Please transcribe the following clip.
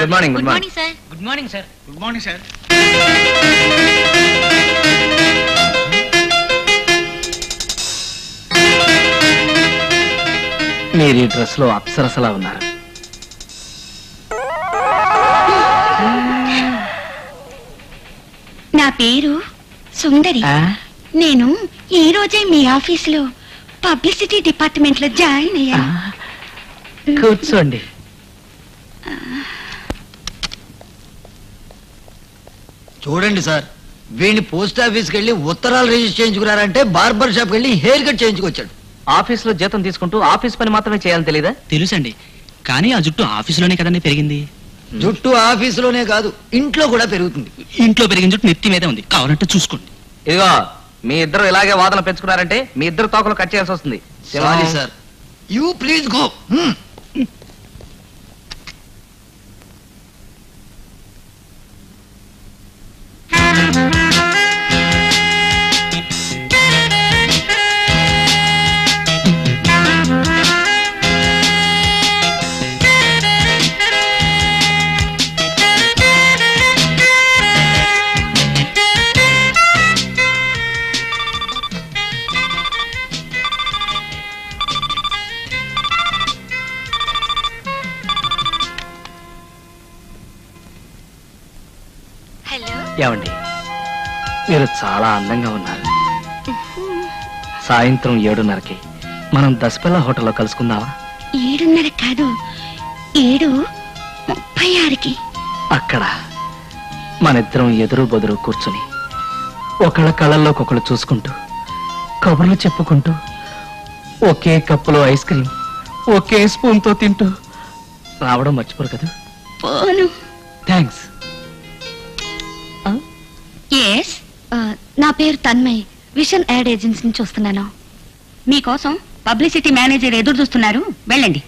Good morning. Good morning sir. Good morning sir. Good morning sir. మీరు ఈ dress లో అప్సరసలా ఉన్నారు. నా పేరు సుందరి. నేను ఈ రోజే మీ ఆఫీసులో పబ్లిసిటీ డిపార్ట్మెంట్ లో జాయిన్ అయ్యాను. కూర్చోండి. చూడండి సార్, వీడిని పోస్ట్ ఆఫీస్కి వెళ్ళి ఉత్తరాలు రిజిస్టర్ చేయించుకున్నారంటే బార్బర్ షాప్కి వెళ్ళి హెయిర్ కట్ చేయించుకొచ్చాడు. ఆఫీస్ లో జీతం తీసుకుంటూ ఆఫీస్ పని మాత్రమే చేయాలని తెలీదా? తెలుసండి, కానీ ఆ జుట్టు ఆఫీసులోనే కదండి పెరిగింది. జుట్టు ఆఫీసులోనే కాదు, ఇంట్లో కూడా పెరుగుతుంది. ఇంట్లో పెరిగిన జుట్టు నెత్తి మీదే ఉంది, కావాలంటే చూసుకోండి. ఇదిగో, మీ ఇద్దరు ఇలాగే వాదన పెంచుకున్నారంటే మీ ఇద్దరు తోకలు కట్ చేయాల్సి వస్తుంది. Sorry sir, you please go. ఏమండి, మీరు చాలా అందంగా ఉన్నారు. సాయంత్రం 7:30కి మనం దసపల్ల హోటల్లో కలుసుకుందామా? 7:30 కాదు, 7:36కి. అక్కడ మనిద్దరం ఎదురు బొదురు కూర్చుని ఒకళ్ళ కళ్ళల్లోకొకళ్ళు చూసుకుంటూ కబుర్లు చెప్పుకుంటూ ఒకే కప్పులో ఐస్ క్రీమ్ ఒకే స్పూన్ తో తింటూ రావడం మర్చిపోరు కదా? పోను. థ్యాంక్స్. ఎస్, నా పేరు తన్మయ్, విషన్ యాడ్ ఏజెన్సీ నుంచి వస్తున్నాను. మీకోసం పబ్లిసిటీ మేనేజర్ ఎదురు చూస్తున్నారు, వెళ్ళండి.